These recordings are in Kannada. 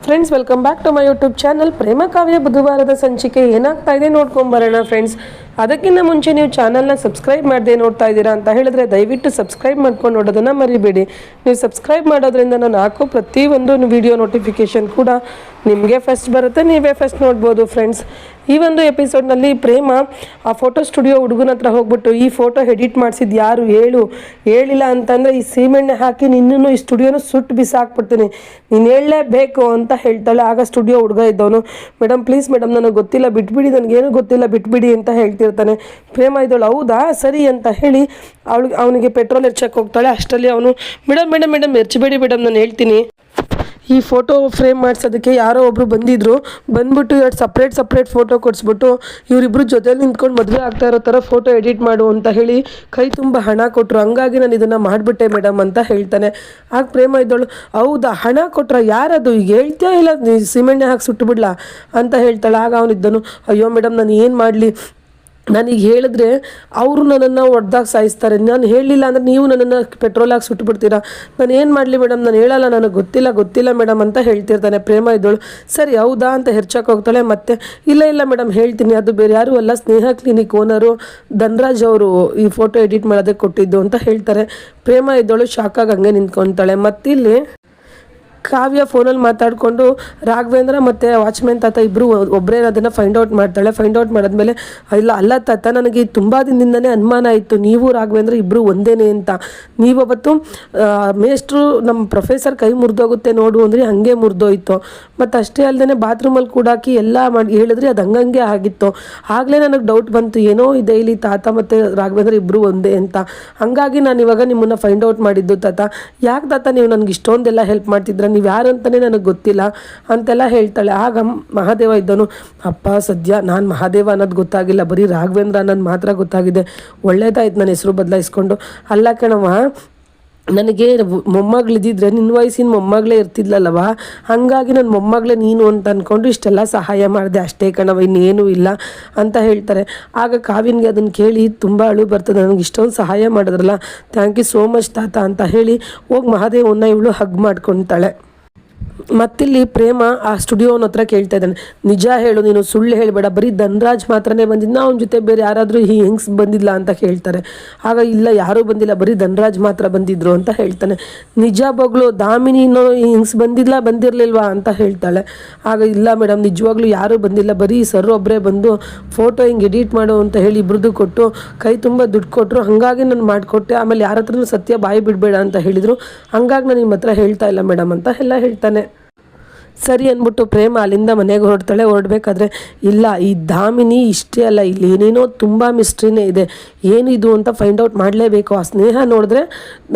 Friends, welcome back to my YouTube channel. Prema Kavya ಬುಧವಾರದ ಸಂಚಿಕೆ ಏನಾಗ್ತಾ ಇದೆ ನೋಡ್ಕೊಂಬರೋಣ ಫ್ರೆಂಡ್ಸ್. ಅದಕ್ಕಿಂತ ಮುಂಚೆ ನೀವು ಚಾನಲ್ನ ಸಬ್ಸ್ಕ್ರೈಬ್ ಮಾಡದೆ ನೋಡ್ತಾ ಇದ್ದೀರಾ ಅಂತ ಹೇಳಿದ್ರೆ ದಯವಿಟ್ಟು ಸಬ್ಸ್ಕ್ರೈಬ್ ಮಾಡ್ಕೊಂಡು ನೋಡೋದನ್ನು ಮರಿಬೇಡಿ. ನೀವು ಸಬ್ಸ್ಕ್ರೈಬ್ ಮಾಡೋದ್ರಿಂದ ನಾನು ಹಾಕೋ ಪ್ರತಿಯೊಂದು ವಿಡಿಯೋ ನೋಟಿಫಿಕೇಶನ್ ಕೂಡ ನಿಮಗೆ ಫಸ್ಟ್ ಬರುತ್ತೆ, ನೀವೇ ಫಸ್ಟ್ ನೋಡ್ಬೋದು ಫ್ರೆಂಡ್ಸ್. ಈ ಒಂದು ಎಪಿಸೋಡ್ನಲ್ಲಿ ಪ್ರೇಮ ಆ ಫೋಟೋ ಸ್ಟುಡಿಯೋ ಹುಡುಗನ ಹತ್ರ ಹೋಗ್ಬಿಟ್ಟು ಈ ಫೋಟೋ ಎಡಿಟ್ ಮಾಡಿಸಿದ್ದು ಯಾರು ಹೇಳಿಲ್ಲ ಅಂತಂದರೆ ಈ ಸೀಮೆಣ್ಣೆ ಹಾಕಿ ನಿನ್ನನ್ನು ಈ ಸ್ಟುಡಿಯೋನ ಸುಟ್ಟು ಬಿಸಾಕ್ಬಿಡ್ತೀನಿ, ನೀನು ಹೇಳಲೇಬೇಕು ಅಂತ ಹೇಳ್ತಾಳೆ. ಆಗ ಸ್ಟುಡಿಯೋ ಹುಡುಗ ಇದ್ದವನು, ಮೇಡಮ್ ಪ್ಲೀಸ್ ಮೇಡಮ್ ನನಗೆ ಗೊತ್ತಿಲ್ಲ ಬಿಟ್ಬಿಡಿ, ನನಗೇನು ಗೊತ್ತಿಲ್ಲ ಬಿಟ್ಬಿಡಿ ಅಂತ ಹೇಳ್ತಿರ್ತಾನೆ. ಪ್ರೇಮ ಇದ್ದವಳು ಹೌದಾ ಸರಿ ಅಂತ ಹೇಳಿ ಅವನಿಗೆ ಪೆಟ್ರೋಲ್ ಎರ್ಚಕ್ಕೆ ಹೋಗ್ತಾಳೆ. ಅಷ್ಟರಲ್ಲಿ ಅವನು ಮೇಡಮ್ ಮೇಡಮ್ ಮೇಡಮ್ ಎರ್ಚಬೇಡಿ ಮೇಡಮ್, ನಾನು ಹೇಳ್ತೀನಿ. ಈ ಫೋಟೋ ಫ್ರೇಮ್ ಮಾಡಿಸೋದಕ್ಕೆ ಯಾರೋ ಒಬ್ಬರು ಬಂದ್ಬಿಟ್ಟು ಎರಡು ಸಪ್ರೇಟ್ ಫೋಟೋ ಕೊಡಿಸ್ಬಿಟ್ಟು ಇವರಿಬ್ಬರು ಜೊತೆಲಿ ನಿಂತ್ಕೊಂಡು ಮದುವೆ ಆಗ್ತಾ ಇರೋ ಥರ ಫೋಟೋ ಎಡಿಟ್ ಮಾಡು ಅಂತ ಹೇಳಿ ಕೈ ತುಂಬ ಹಣ ಕೊಟ್ಟರು, ಹಂಗಾಗಿ ನಾನು ಇದನ್ನು ಮಾಡಿಬಿಟ್ಟೆ ಮೇಡಮ್ ಅಂತ ಹೇಳ್ತಾನೆ. ಆಗ ಪ್ರೇಮ ಇದ್ದವಳು ಹೌದಾ ಹಣ ಕೊಟ್ರ, ಯಾರದು ಈಗ ಹೇಳ್ತೀಯಾ ಇಲ್ಲ ಸಿಮೆಣ್ಣೆ ಹಾಕಿ ಸುಟ್ಟು ಬಿಡ್ಲಾ ಅಂತ ಹೇಳ್ತಾಳೆ. ಆಗ ಅವನಿದ್ದನು ಅಯ್ಯೋ ಮೇಡಮ್ ನಾನು ಏನು ಮಾಡಲಿ, ನಾನೀಗ ಹೇಳಿದ್ರೆ ಅವರು ನನ್ನನ್ನು ಹೊಡೆದಾಗ ಸಾಯಿಸ್ತಾರೆ, ನಾನು ಹೇಳಲಿಲ್ಲ ಅಂದರೆ ನೀವು ನನ್ನನ್ನು ಪೆಟ್ರೋಲ್ ಹಾಕಿ ಸುಟ್ಟುಬಿಡ್ತೀರಾ, ನಾನು ಏನು ಮಾಡಲಿ ಮೇಡಮ್, ನಾನು ಹೇಳಲ್ಲ, ನನಗೆ ಗೊತ್ತಿಲ್ಲ ಮೇಡಮ್ ಅಂತ ಹೇಳ್ತಿರ್ತಾನೆ. ಪ್ರೇಮ ಇದ್ದಳು ಸರಿ ಹೌದಾ ಅಂತ ಹೆರ್ಚಕ್ಕೆ ಹೋಗ್ತಾಳೆ. ಮತ್ತೆ ಇಲ್ಲ ಮೇಡಮ್ ಹೇಳ್ತೀನಿ, ಅದು ಬೇರೆ ಯಾರೂ ಅಲ್ಲ, ಸ್ನೇಹ ಕ್ಲಿನಿಕ್ ಓನರು ಧನ್ರಾಜ್ ಅವರು ಈ ಫೋಟೋ ಎಡಿಟ್ ಮಾಡೋದಕ್ಕೆ ಕೊಟ್ಟಿದ್ದು ಅಂತ ಹೇಳ್ತಾರೆ. ಪ್ರೇಮ ಇದ್ದಳು ಶಾಕಾಗಿ ಹಂಗೆ ನಿಂತ್ಕೊತಾಳೆ. ಮತ್ತಿಲ್ಲಿ ಕಾವ್ಯ ಫೋನಲ್ಲಿ ಮಾತಾಡಿಕೊಂಡು ರಾಘವೇಂದ್ರ ಮತ್ತು ವಾಚ್ಮ್ಯಾನ್ ತಾತ ಇಬ್ಬರು ಒಬ್ಬರೇ ಅದನ್ನು ಫೈಂಡ್ ಔಟ್ ಮಾಡ್ತಾಳೆ. ಫೈಂಡ್ ಔಟ್ ಮಾಡಿದ್ಮೇಲೆ ಅಲ್ಲ ತಾತ, ನನಗೆ ತುಂಬ ದಿನದಿಂದನೇ ಅನುಮಾನ ಇತ್ತು ನೀವು ರಾಘವೇಂದ್ರ ಇಬ್ಬರು ಒಂದೇನೆ ಅಂತ. ನೀವವತ್ತು ಮೇಷ್ಟ್ರು ನಮ್ಮ ಪ್ರೊಫೆಸರ್ ಕೈ ಮುರಿದೋಗುತ್ತೆ ನೋಡು ಅಂದರೆ ಹಾಗೆ ಮುರಿದೋಯ್ತು, ಮತ್ತು ಅಷ್ಟೇ ಅಲ್ಲದೆ ಬಾತ್ರೂಮಲ್ಲಿ ಕೂಡಾಕಿ ಎಲ್ಲ ಮಾಡಿ ಹೇಳಿದ್ರಿ, ಅದು ಹಂಗಂಗೆ ಆಗಿತ್ತು. ಆಗಲೇ ನನಗೆ ಡೌಟ್ ಬಂತು ಏನೋ ಇದೆ ಇಲ್ಲಿ ತಾತ ಮತ್ತು ರಾಘವೇಂದ್ರ ಇಬ್ಬರು ಒಂದೇ ಅಂತ. ಹಾಗಾಗಿ ನಾನು ಇವಾಗ ನಿಮ್ಮನ್ನು ಫೈಂಡ್ ಔಟ್ ಮಾಡಿದ್ದು ತಾತ. ಯಾಕೆ ತಾತ ನೀವು ನನಗೆ ಇಷ್ಟೊಂದೆಲ್ಲ ಹೆಲ್ಪ್ ಮಾಡ್ತಿದ್ರ, ನೀವು ಯಾರು ಅಂತಲೇ ನನಗೆ ಗೊತ್ತಿಲ್ಲ ಅಂತೆಲ್ಲ ಹೇಳ್ತಾಳೆ. ಆಗ ಮಹಾದೇವ ಇದ್ದನು, ಅಪ್ಪ ಸದ್ಯ ನಾನು ಮಹಾದೇವ ಅನ್ನೋದು ಗೊತ್ತಾಗಿಲ್ಲ, ಬರೀ ರಾಘವೇಂದ್ರ ಅನ್ನೋದು ಮಾತ್ರ ಗೊತ್ತಾಗಿದೆ, ಒಳ್ಳೇದಾಯ್ತು ನನ್ನ ಹೆಸರು ಬದಲಾಯಿಸ್ಕೊಂಡು. ಅಲ್ಲ ಕಣವ, ನನಗೆ ಮೊಮ್ಮಗಳಿದ್ದಿದ್ರೆ ನಿನ್ನ ವಯಸ್ಸಿನ ಮೊಮ್ಮಗಳೇ ಇರ್ತಿದ್ಲಲ್ಲವ, ಹಾಗಾಗಿ ನನ್ನ ಮೊಮ್ಮಗಳೇ ನೀನು ಅಂತ ಅಂದ್ಕೊಂಡು ಇಷ್ಟೆಲ್ಲ ಸಹಾಯ ಮಾಡಿದೆ ಅಷ್ಟೇ ಕಣವ, ಇನ್ನೇನೂ ಇಲ್ಲ ಅಂತ ಹೇಳ್ತಾರೆ. ಆಗ ಕಾವ್ಯನಿಗೆ ಅದನ್ನು ಕೇಳಿ ತುಂಬ ಅಳು ಬರ್ತದೆ, ನನಗೆ ಇಷ್ಟೊಂದು ಸಹಾಯ ಮಾಡಿದ್ರಲ್ಲ, ಥ್ಯಾಂಕ್ ಯು ಸೋ ಮಚ್ ತಾತ ಅಂತ ಹೇಳಿ ಹೋಗಿ ಮಹಾದೇವನ್ನ ಇವಳು ಹಗ್ ಮಾಡ್ಕೊತಾಳೆ. ಮತ್ತಿಲ್ಲಿ ಪ್ರೇಮ ಆ ಸ್ಟುಡಿಯೋನ ಹತ್ರ ಕೇಳ್ತಾ ಇದ್ದಾನೆ, ನಿಜ ಹೇಳು, ನೀನು ಸುಳ್ಳು ಹೇಳಬೇಡ, ಬರೀ ಧನ್ರಾಜ್ ಮಾತ್ರನೇ ಬಂದಿದ್ದ, ಅವನ ಜೊತೆ ಬೇರೆ ಯಾರಾದರೂ ಈ ಹೆಂಗ್ಸ್ ಬಂದಿಲ್ಲ ಅಂತ ಕೇಳ್ತಾರೆ. ಆಗ ಇಲ್ಲ ಯಾರೂ ಬಂದಿಲ್ಲ, ಬರೀ ಧನ್ರಾಜ್ ಮಾತ್ರ ಬಂದಿದ್ರು ಅಂತ ಹೇಳ್ತಾನೆ. ನಿಜ ಬಗ್ಲು ದಾಮಿನಿನೋ ಈ ಹೆಂಗ್ಸ್ ಬಂದಿರಲಿಲ್ವಾ ಅಂತ ಹೇಳ್ತಾಳೆ. ಆಗ ಇಲ್ಲ ಮೇಡಮ್ ನಿಜವಾಗ್ಲೂ ಯಾರೂ ಬಂದಿಲ್ಲ, ಬರೀ ಸರ್ ಒಬ್ಬರೇ ಬಂದು ಫೋಟೋ ಹಿಂಗೆ ಎಡಿಟ್ ಮಾಡು ಅಂತ ಹೇಳಿ ಇಬ್ರದ್ದು ಕೊಟ್ಟು ಕೈ ತುಂಬ ದುಡ್ಡು ಕೊಟ್ಟರು, ಹಾಗಾಗಿ ನಾನು ಮಾಡಿಕೊಟ್ಟೆ, ಆಮೇಲೆ ಯಾರ ಹತ್ರನೂ ಸತ್ಯ ಬಾಯಿ ಬಿಡಬೇಡ ಅಂತ ಹೇಳಿದರು, ಹಂಗಾಗಿ ನಾನು ನಿಮ್ಮ ಹತ್ರ ಹೇಳ್ತಾ ಇಲ್ಲ ಮೇಡಮ್ ಅಂತ ಎಲ್ಲ ಹೇಳ್ತಾನೆ. ಸರಿ ಅಂದ್ಬಿಟ್ಟು ಪ್ರೇಮ ಅಲ್ಲಿಂದ ಮನೆಗೆ ಹೊರಡಬೇಕಾದ್ರೆ ಇಲ್ಲ ಈ ದಾಮಿನಿ ಇಷ್ಟೇ ಅಲ್ಲ, ಇಲ್ಲಿ ಏನೇನೋ ತುಂಬ ಮಿಸ್ಟ್ರಿನೇ ಇದೆ, ಏನಿದು ಅಂತ ಫೈಂಡ್ ಔಟ್ ಮಾಡಲೇಬೇಕು. ಆ ಸ್ನೇಹ ನೋಡಿದ್ರೆ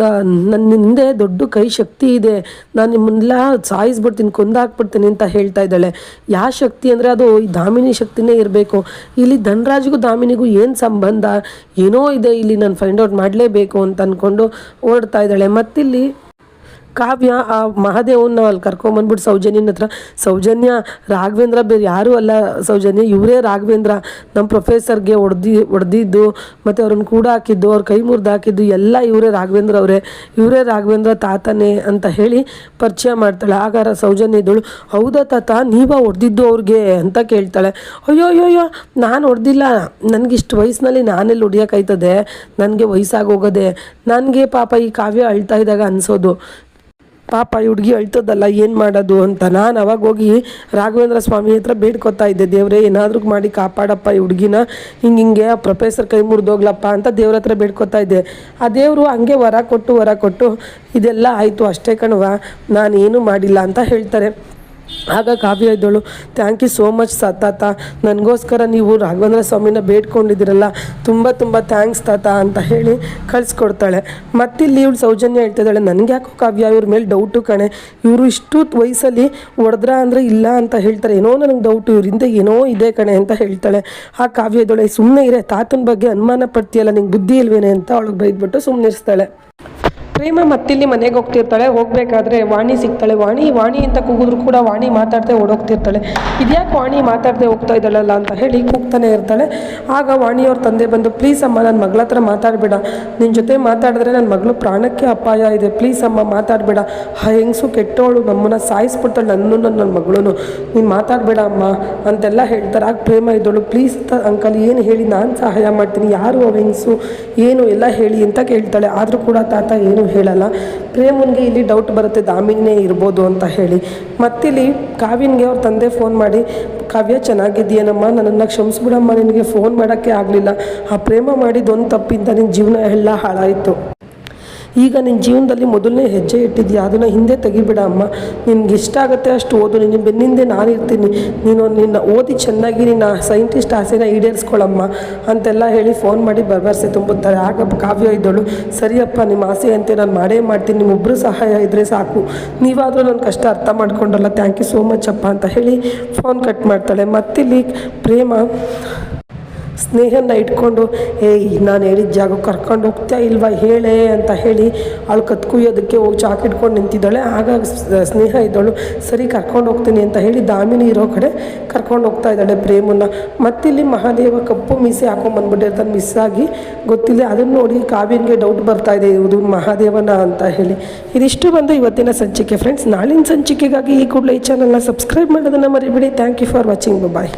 ನನ್ನ ಹಿಂದೆ ದೊಡ್ಡ ಕೈ ಶಕ್ತಿ ಇದೆ, ನಾನು ನಿಮ್ಮನ್ನೆಲ್ಲ ಸಾಯಿಸ್ಬಿಡ್ತೀನಿ, ಕೊಂದಾಕ್ಬಿಡ್ತೀನಿ ಅಂತ ಹೇಳ್ತಾ ಇದ್ದಾಳೆ. ಯಾವ ಶಕ್ತಿ ಅಂದರೆ ಅದು ಈ ದಾಮಿನಿ ಶಕ್ತಿನೇ ಇರಬೇಕು. ಇಲ್ಲಿ ಧನ್ರಾಜ್ಗೂ ದಾಮಿನಿಗೂ ಏನು ಸಂಬಂಧ, ಏನೋ ಇದೆ ಇಲ್ಲಿ, ನಾನು ಫೈಂಡ್ ಔಟ್ ಮಾಡಲೇಬೇಕು ಅಂತ ಅಂದ್ಕೊಂಡು ಓಡ್ತಾ ಇದ್ದಾಳೆ. ಮತ್ತಿಲ್ಲಿ ಕಾವ್ಯ ಆ ಮಹಾದೇವನ್ನ ಅಲ್ಲಿ ಕರ್ಕೊಂಬಂದ್ಬಿಟ್ಟು ಸೌಜನ್ಯನ ಹತ್ರ, ಸೌಜನ್ಯ ರಾಘವೇಂದ್ರ ಬೇರೆ ಯಾರೂ ಅಲ್ಲ ಸೌಜನ್ಯ, ಇವರೇ ರಾಘವೇಂದ್ರ, ನಮ್ಮ ಪ್ರೊಫೆಸರ್ಗೆ ಹೊಡೆದಿದ್ದು ಮತ್ತು ಅವ್ರನ್ನ ಕೂಡ ಹಾಕಿದ್ದು, ಅವ್ರ ಕೈ ಮುರಿದು ಹಾಕಿದ್ದು ಎಲ್ಲ ಇವರೇ ರಾಘವೇಂದ್ರ ತಾತನೇ ಅಂತ ಹೇಳಿ ಪರಿಚಯ ಮಾಡ್ತಾಳೆ. ಆಗ ಸೌಜನ್ಯ ಇದ್ದಳು, ಹೌದಾ ತಾತ ನೀವಾ ಹೊಡೆದಿದ್ದು ಅವ್ರಿಗೆ ಅಂತ ಕೇಳ್ತಾಳೆ. ಅಯ್ಯೋ ನಾನು ಹೊಡೆದಿಲ್ಲ, ನನಗಿಷ್ಟು ವಯಸ್ಸಿನಲ್ಲಿ ನಾನೆಲ್ಲಿ ಹೊಡಿಯೋಕ್ಕಾಯ್ತದೆ, ನನಗೆ ವಯಸ್ಸಾಗೋಗೋದೆ, ನನಗೆ ಪಾಪ ಈ ಕಾವ್ಯ ಅಳ್ತಾ ಇದ್ದಾಗ ಅನಿಸೋದು, ಪಾಪ ಈ ಹುಡುಗಿ ಅಳ್ತದಲ್ಲ ಏನು ಮಾಡೋದು ಅಂತ. ನಾನು ಅವಾಗ ಹೋಗಿ ರಾಘವೇಂದ್ರ ಸ್ವಾಮಿ ಹತ್ರ ಬೇಡ್ಕೊತಾ ಇದ್ದೆ, ದೇವರೇ ಏನಾದರೂ ಮಾಡಿ ಕಾಪಾಡಪ್ಪ ಈ ಹುಡುಗಿನ, ಹಿಂಗೆ ಪ್ರೊಫೆಸರ್ ಕೈ ಮುರಿದೋಗ್ಲಪ್ಪ ಅಂತ ದೇವ್ರ ಹತ್ರ ಬೇಡ್ಕೊತಾ ಇದ್ದೆ. ಆ ದೇವರು ಹಂಗೆ ವರ ಕೊಟ್ಟು ಇದೆಲ್ಲ ಆಯಿತು ಅಷ್ಟೇ ಕಣವ, ನಾನೇನು ಮಾಡಿಲ್ಲ ಅಂತ ಹೇಳ್ತಾರೆ. ಆಗ ಕಾವ್ಯ ಇದ್ದಳು, ಥ್ಯಾಂಕ್ ಯು ಸೋ ಮಚ್ ತಾತ, ನನಗೋಸ್ಕರ ನೀವು ರಾಘವೇಂದ್ರ ಸ್ವಾಮಿನ ಬೇಡ್ಕೊಂಡಿದ್ದೀರಲ್ಲ, ತುಂಬ ಥ್ಯಾಂಕ್ಸ್ ತಾತ ಅಂತ ಹೇಳಿ ಕಳಿಸ್ಕೊಡ್ತಾಳೆ. ಮತ್ತಿಲ್ಲಿ ಇವಳು ಸೌಜನ್ಯ ಹೇಳ್ತಿದ್ದಾಳೆ, ನನಗೆ ಯಾಕೋ ಕಾವ್ಯ ಇವ್ರ ಮೇಲೆ ಡೌಟು ಕಣೆ, ಇವರು ಇಷ್ಟು ವಯಸ್ಸಲ್ಲಿ ಹೊಡೆದ್ರ ಅಂದರೆ ಇಲ್ಲ ಅಂತ ಹೇಳ್ತಾರೆ, ಏನೋ ನನಗೆ ಡೌಟು, ಇವರಿಂದ ಏನೋ ಇದೆ ಕಣೆ ಅಂತ ಹೇಳ್ತಾಳೆ. ಆ ಕಾವ್ಯ ಇದ್ದಳೆ, ಸುಮ್ಮನೆ ಇರೇ, ತಾತನ ಬಗ್ಗೆ ಅನುಮಾನ ಪಡ್ತೀಯಲ್ಲ, ನಿಂಗೆ ಬುದ್ಧಿ ಇಲ್ವೇನೆ ಅಂತ ಅವಳಿಗೆ ಬೈದ್ಬಿಟ್ಟು ಸುಮ್ಮನಿರ್ಸ್ತಾಳೆ. ಪ್ರೇಮ ಮತ್ತಿಲ್ಲಿ ಮನೆಗೆ ಹೋಗ್ತಿರ್ತಾಳೆ. ಹೋಗಬೇಕಾದ್ರೆ ವಾಣಿ ಸಿಗ್ತಾಳೆ. ವಾಣಿ ಅಂತ ಕೂಗಿದ್ರು ಕೂಡ ವಾಣಿ ಮಾತಾಡದೆ ಓಡೋಗ್ತಿರ್ತಾಳೆ. ಇದ್ಯಾಕೆ ವಾಣಿ ಮಾತಾಡದೆ ಹೋಗ್ತಾ ಇದ್ದಾಳಲ್ಲ ಅಂತ ಹೇಳಿ ಕೂಗ್ತಾನೆ ಇರ್ತಾಳೆ. ಆಗ ವಾಣಿಯವ್ರ ತಂದೆ ಬಂದು, ಪ್ಲೀಸ್ ಅಮ್ಮ, ನನ್ನ ಮಗಳ ಹತ್ರ ಮಾತಾಡಬೇಡ, ನಿನ್ನ ಜೊತೆ ಮಾತಾಡಿದ್ರೆ ನನ್ನ ಮಗಳು ಪ್ರಾಣಕ್ಕೆ ಅಪಾಯ ಇದೆ, ಪ್ಲೀಸ್ ಅಮ್ಮ ಮಾತಾಡಬೇಡ, ಹೆಂಗಸು ಕೆಟ್ಟೋಳು, ನಮ್ಮನ್ನು ಸಾಯಿಸ್ಬಿಡ್ತಾಳೆ, ನನ್ನ ಮಗಳು, ನೀನು ಮಾತಾಡಬೇಡ ಅಮ್ಮ ಅಂತೆಲ್ಲ ಹೇಳ್ತಾರೆ. ಆಗ ಪ್ರೇಮ ಇದ್ದಳು, ಪ್ಲೀಸ್ ಅಂಕಲ್ ಏನು ಹೇಳಿ ನಾನು ಸಹಾಯ ಮಾಡ್ತೀನಿ, ಯಾರು ಅವ ಹೆಂಗಸು ಏನು ಎಲ್ಲ ಹೇಳಿ ಅಂತ ಕೇಳ್ತಾಳೆ. ಆದರೂ ಕೂಡ ತಾತ ಏನು ಹೇಳಲ್ಲ. ಪ್ರೇಮನ್ಗೆ ಇಲ್ಲಿ ಡೌಟ್ ಬರುತ್ತೆ, ದಾಮಿನಿನೇ ಇರ್ಬೋದು ಅಂತ ಹೇಳಿ. ಮತ್ತಿಲ್ಲಿ ಕಾವ್ಯನ್ಗೆ ಅವ್ರ ತಂದೆ ಫೋನ್ ಮಾಡಿ, ಕಾವ್ಯ ಚೆನ್ನಾಗಿದ್ದೀಯನಮ್ಮ, ನನ್ನನ್ನು ಕ್ಷಮಿಸ್ಬಿಡಮ್ಮ, ನಿನಗೆ ಫೋನ್ ಮಾಡೋಕ್ಕೆ ಆಗಲಿಲ್ಲ, ಆ ಪ್ರೇಮ ಮಾಡಿದ್ದೊಂದು ತಪ್ಪಿಂದ ನಿನ್ನ ಜೀವನ ಎಲ್ಲ ಹಾಳಾಯಿತು. ಈಗ ನಿನ್ನ ಜೀವನದಲ್ಲಿ ಮೊದಲನೇ ಹೆಜ್ಜೆ ಇಟ್ಟಿದ್ಯಾ, ಅದನ್ನು ಹಿಂದೆ ತೆಗಿಬಿಡ ಅಮ್ಮ, ನಿನ್ಗೆ ಇಷ್ಟ ಆಗುತ್ತೆ ಅಷ್ಟು ಓದು, ನಿನ್ನ ಬೆನ್ನಿಂದೆ ನಾನು ಇರ್ತೀನಿ, ನಿನ್ನ ಓದಿ ಚೆನ್ನಾಗಿ ನಿನ್ನ ಸೈಂಟಿಸ್ಟ್ ಆಸೆನ ಈಡೇರಿಸ್ಕೊಳ್ಳಮ್ಮ ಅಂತೆಲ್ಲ ಹೇಳಿ ಫೋನ್ ಮಾಡಿ ಭರವಸೆ ತುಂಬುತ್ತಾರೆ. ಆಗ ಕಾವ್ಯ ಇದ್ದಳು, ಸರಿಯಪ್ಪ, ನಿಮ್ಮ ಆಸೆ ಅಂತೆ ನಾನು ಮಾಡೇ ಮಾಡ್ತೀನಿ, ನಿಮ್ಮೊಬ್ಬರು ಸಹಾಯ ಇದ್ದರೆ ಸಾಕು, ನೀವಾದರೂ ನನ್ನ ಕಷ್ಟ ಅರ್ಥ ಮಾಡ್ಕೊಂಡಲ್ಲ, ಥ್ಯಾಂಕ್ ಯು ಸೋ ಮಚ್ ಅಪ್ಪ ಅಂತ ಹೇಳಿ ಫೋನ್ ಕಟ್ ಮಾಡ್ತಾಳೆ. ಮತ್ತಿಲ್ಲಿ ಪ್ರೇಮ ಸ್ನೇಹನ ಇಟ್ಕೊಂಡು, ನಾನು ಹೇಳಿದ ಜಾಗಕ್ಕೆ ಕರ್ಕೊಂಡು ಹೋಗ್ತಾ ಇಲ್ವಾ ಹೇಳೇ ಅಂತ ಹೇಳಿ ಅವಳು ಕತ್ಕುಯ್ಯೋದಕ್ಕೆ ಹೋಗಿ ಚಾಕ್ ಇಟ್ಕೊಂಡು ನಿಂತಿದ್ದಾಳೆ. ಆಗ ಸ್ನೇಹ ಇದ್ದಳು, ಸರಿ ಕರ್ಕೊಂಡು ಹೋಗ್ತೀನಿ ಅಂತ ಹೇಳಿ ದಾಮಿನಿ ಇರೋ ಕಡೆ ಕರ್ಕೊಂಡು ಹೋಗ್ತಾ ಇದ್ದಾಳೆ ಪ್ರೇಮನ್ನ. ಮತ್ತಿಲ್ಲಿ ಮಹಾದೇವ ಕಪ್ಪು ಮೀಸೆ ಹಾಕೊಂಡ್ಬಂದ್ಬಿಟ್ಟಿರ್ತಾನೆ ಮಿಸ್ ಆಗಿ, ಗೊತ್ತಿಲ್ಲ. ಅದನ್ನು ನೋಡಿ ಕಾವ್ಯನಿಗೆ ಡೌಟ್ ಬರ್ತಾ ಇದೆ, ಇದು ಮಹಾದೇವನ ಅಂತ ಹೇಳಿ. ಇದಿಷ್ಟು ಬಂದು ಇವತ್ತಿನ ಸಂಚಿಕೆ ಫ್ರೆಂಡ್ಸ್. ನಾಳಿನ ಸಂಚಿಕೆಗಾಗಿ ಈ ಕೂಡಲೇ ಈ ಚಾನಲ್ನ ಸಬ್ಸ್ಕ್ರೈಬ್ ಮಾಡೋದನ್ನು ಮರಿಬೇಡಿ. Thank you for watching. Bye.